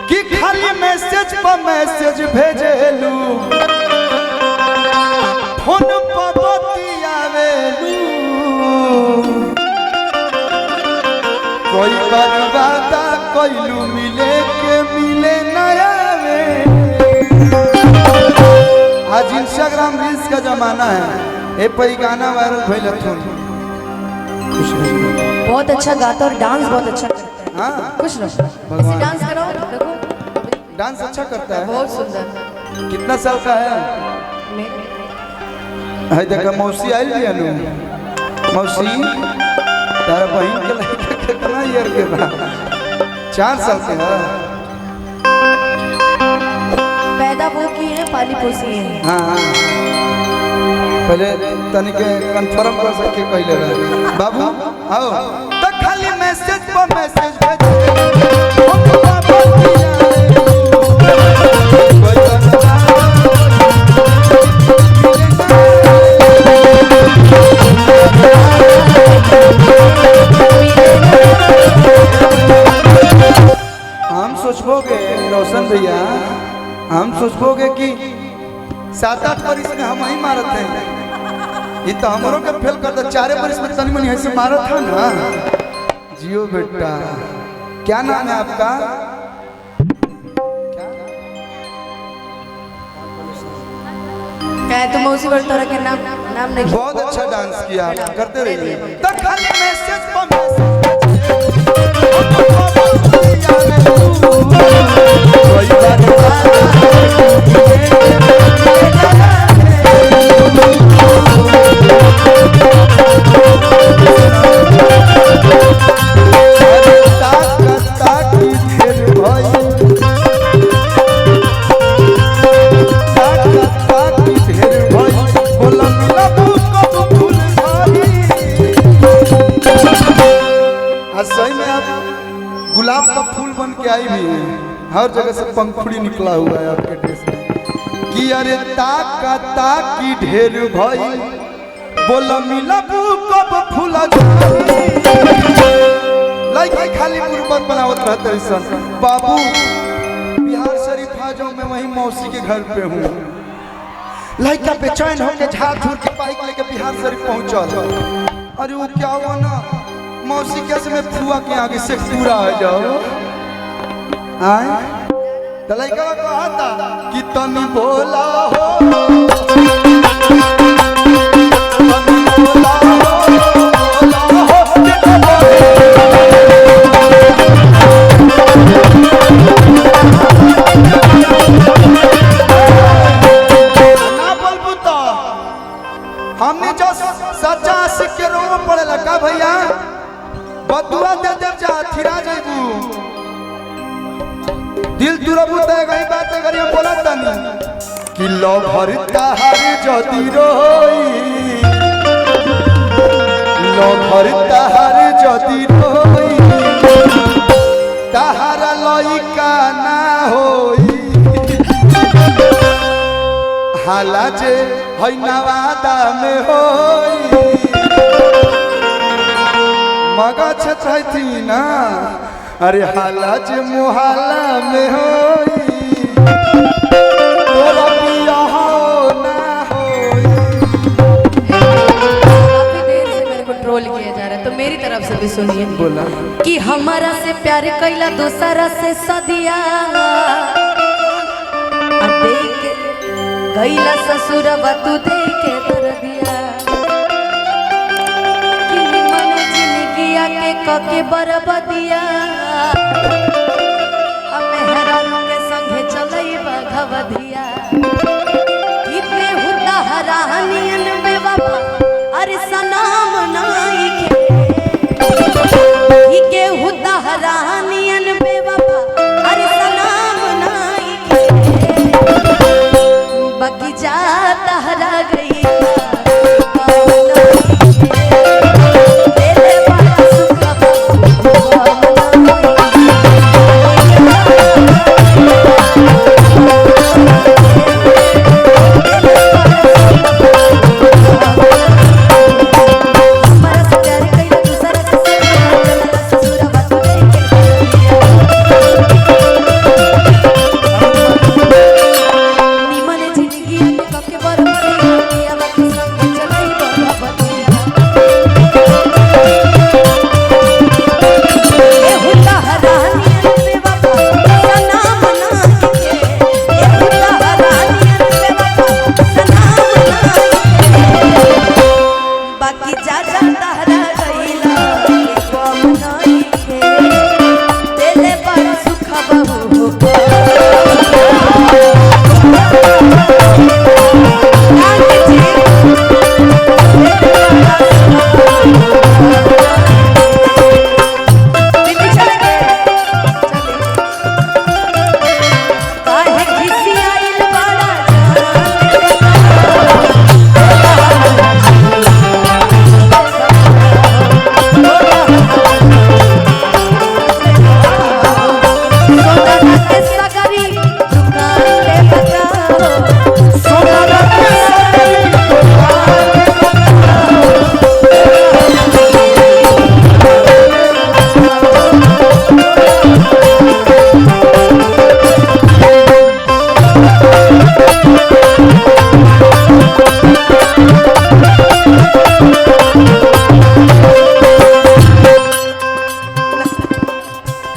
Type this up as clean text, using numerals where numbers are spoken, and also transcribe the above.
कि खाली मैसेज पर मैसेज भेजेलू फोन पर बतियावेलू कोई बर्बादा कोइलू मिले के मिले नया आज इंस्टाग्राम रील्स का जमाना है ए पर गाना वायरल भइल थोन बहुत अच्छा गाता और डांस बहुत अच्छा करता है। हां खुश रहो ऐसे डांस करो देखो डांस अच्छा करता है बहुत सुंदर। कितना साल का है है देखा मौसी आई भी अनु मौसी तारा बहन के लड़का कितना ईयर के बा 4 साल के है पैदा वो की है पाली पोसी है। हां पहले तनिके कंफर्म कर सके कहले रहे बाबू आओ तो खाली मैसेज पर मैसेज भेज हम सोचबोगे रोशन भैया हम सोचबोगे कि 7-8 बरिस में हम ही मारत हैं ये तो हमरों के फेल कर दे 4 बरिस में तनी मनी ऐसे मारा था ना जियो बेटा क्या नाम है आपका क्या है तुम उसी वर्ष तरह के नाम नहीं बहुत अच्छा डांस किया करते रहिए तो खाली मैसेज पर मैसेज गुलाब का फूल बन के आई भी है हर जगह से पंखुड़ी निकला हुआ है आपके ड्रेस में कि अरे ताका ताकी ढेर भई बोला मिलबू कब फूला लाइक खाली गुरबत बनावत रहते सन बाबू बिहार शरीफ आ जाओ मैं वहीं मौसी के घर पे हूँ लड़का बेचैन होकर झाड़ झूर के बाइक लेके बिहार शरीफ पहुंचल अरे वो क्या हुआ ना मौसी कैसे में फुआ के आगे से पूरा आ जाओ आए तो लड़का कहा था कि तनी बोला हो हमने जो सच्चा आशिक के रोग में पड़े लगा भैया बदुआ दे दे जा थिरा जाइबू दिल तुरबू ते गई बात करी हम बोला तनी कि लो भरता हर जदी रोई लो भरता हर जदी रोई तहारा लइका ना होई हाला जे है नवादा में होई मगा छछैती ना अरे हाला जे मोहल्ला में होई तोरा बियाह ना होई काफी देर से मेरे को ट्रोल किया जा रहा है तो मेरी तरफ से भी सुनिए बोला कि हमारा से प्यार कैला दूसरा से सदिया देख गैला ससुरवा तू देखे कर दिया कि निमन जिंदगिया के कके बर्बादिया